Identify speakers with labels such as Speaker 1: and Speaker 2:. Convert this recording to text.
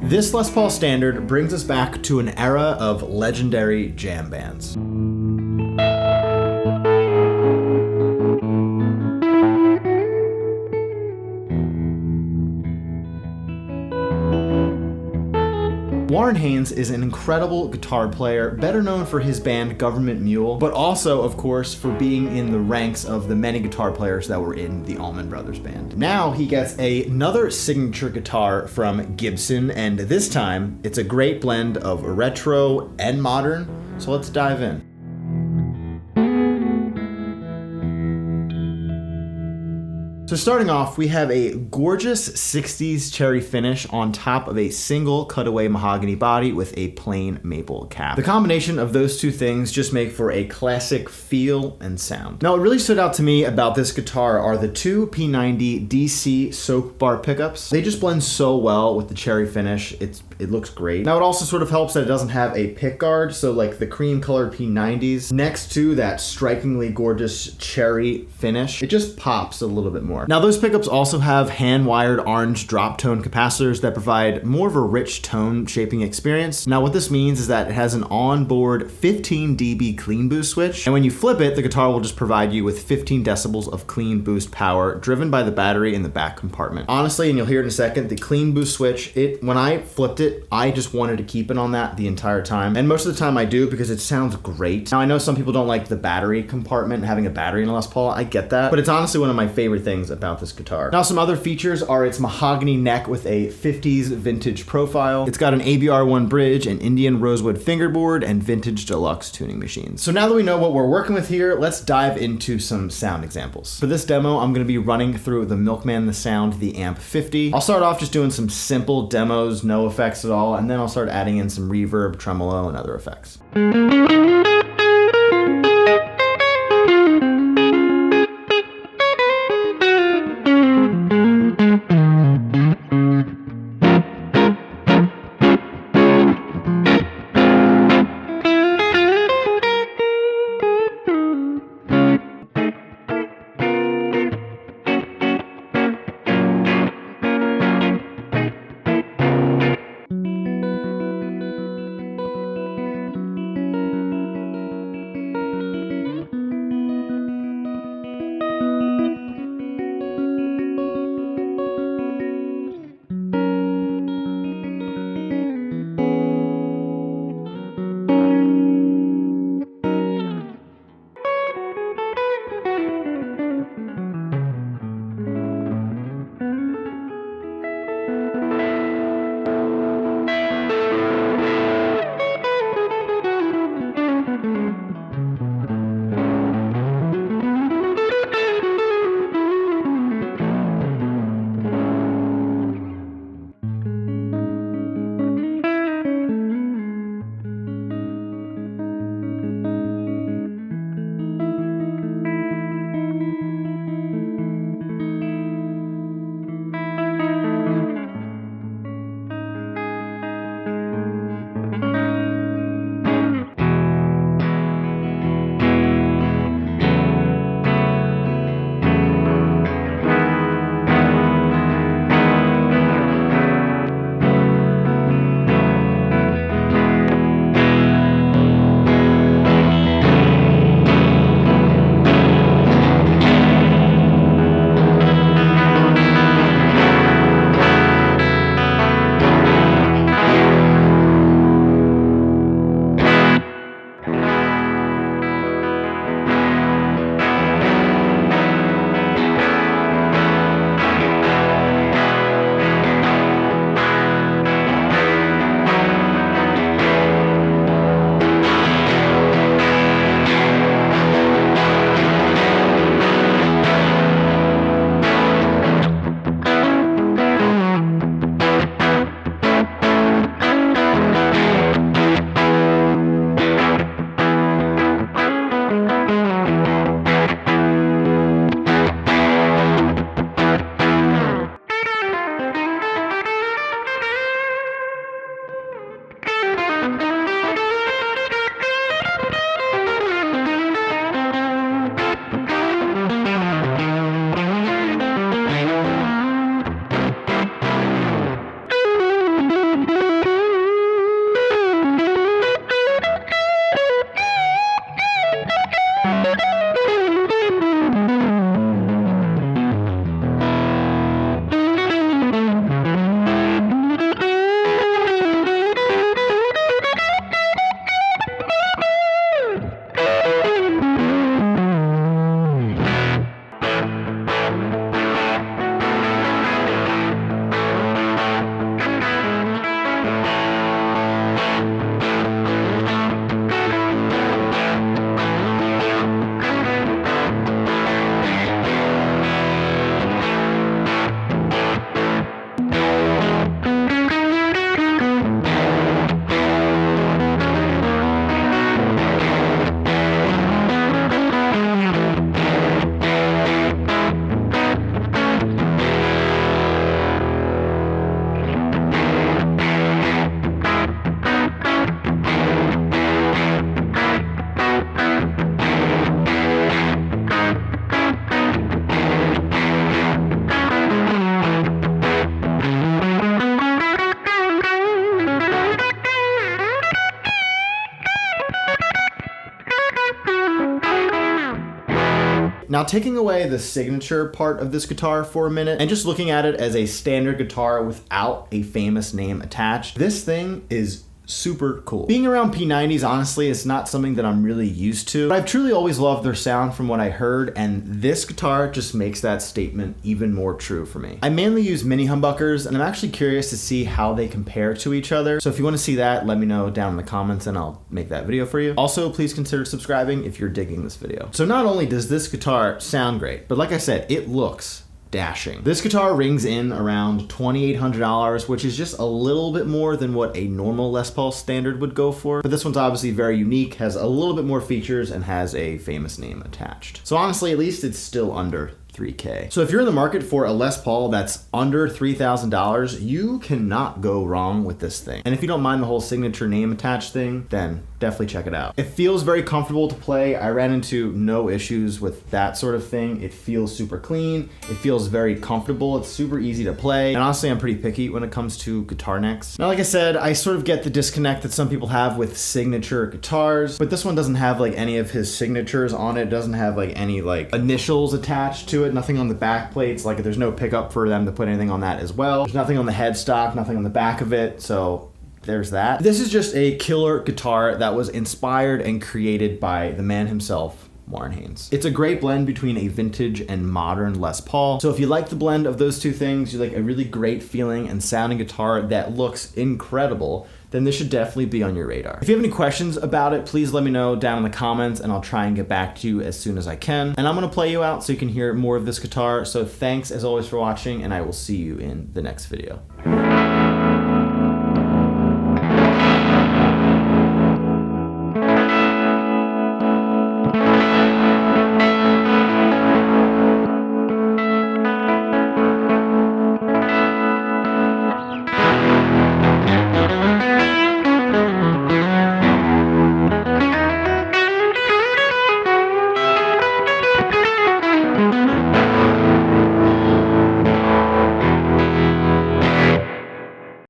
Speaker 1: This Les Paul Standard brings us back to an era of legendary jam bands. Warren Haynes is an incredible guitar player, better known for his band Government Mule, but also, of course, for being in the ranks of the many guitar players that were in the Allman Brothers Band. Now he gets another signature guitar from Gibson, and this time it's a great blend of retro and modern, so let's dive in. So starting off, we have a gorgeous 60s cherry finish on top of a single cutaway mahogany body with a plain maple cap. The combination of those two things just make for a classic feel and sound. Now, what really stood out to me about this guitar are the two P90 DC soak bar pickups. They just blend so well with the cherry finish. It looks great. Now, it also sort of helps that it doesn't have a pick guard, so like the cream colored P90s next to that strikingly gorgeous cherry finish, it just pops a little bit more. Now, those pickups also have hand-wired orange drop tone capacitors that provide more of a rich tone shaping experience. Now, what this means is that it has an onboard 15 dB clean boost switch, and when you flip it, the guitar will just provide you with 15 decibels of clean boost power driven by the battery in the back compartment. Honestly, and you'll hear it in a second, the clean boost switch, when I flipped it, I just wanted to keep it on that the entire time, and most of the time I do because it sounds great. Now, I know some people don't like the battery compartment, having a battery in a Les Paul, I get that, but it's honestly one of my favorite things about this guitar. Now, some other features are its mahogany neck with a 50s vintage profile. It's got an ABR1 bridge, an Indian rosewood fingerboard, and vintage deluxe tuning machines. So now that we know what we're working with here, let's dive into some sound examples. For this demo, I'm going to be running through the Milkman the Sound, the Amp 50. I'll start off just doing some simple demos, no effects at all, and then I'll start adding in some reverb, tremolo, and other effects. Now, taking away the signature part of this guitar for a minute and just looking at it as a standard guitar without a famous name attached, this thing is super cool. Being around P90s, honestly, is not something that I'm really used to, but I've truly always loved their sound from what I heard, and this guitar just makes that statement even more true for me. I mainly use mini humbuckers, and I'm actually curious to see how they compare to each other. So if you want to see that, let me know down in the comments and I'll make that video for you. Also, please consider subscribing if you're digging this video. So not only does this guitar sound great, but like I said, it looks dashing. This guitar rings in around $2,800, which is just a little bit more than what a normal Les Paul standard would go for. But this one's obviously very unique, has a little bit more features, and has a famous name attached. So honestly, at least it's still under $3K. So if you're in the market for a Les Paul that's under $3,000, you cannot go wrong with this thing. And if you don't mind the whole signature name attached thing, then definitely check it out. It feels very comfortable to play. I ran into no issues with that sort of thing. It feels super clean. It feels very comfortable. It's super easy to play. And honestly, I'm pretty picky when it comes to guitar necks. Now, like I said, I sort of get the disconnect that some people have with signature guitars, but this one doesn't have like any of his signatures on it. It doesn't have like any like initials attached to it. Nothing on the back plates. Like there's no pickup for them to put anything on that as well. There's nothing on the headstock, nothing on the back of it. So there's that. This is just a killer guitar that was inspired and created by the man himself, Warren Haynes. It's a great blend between a vintage and modern Les Paul. So if you like the blend of those two things, you like a really great feeling and sounding guitar that looks incredible, then this should definitely be on your radar. If you have any questions about it, please let me know down in the comments and I'll try and get back to you as soon as I can. And I'm gonna play you out so you can hear more of this guitar. So thanks as always for watching, and I will see you in the next video.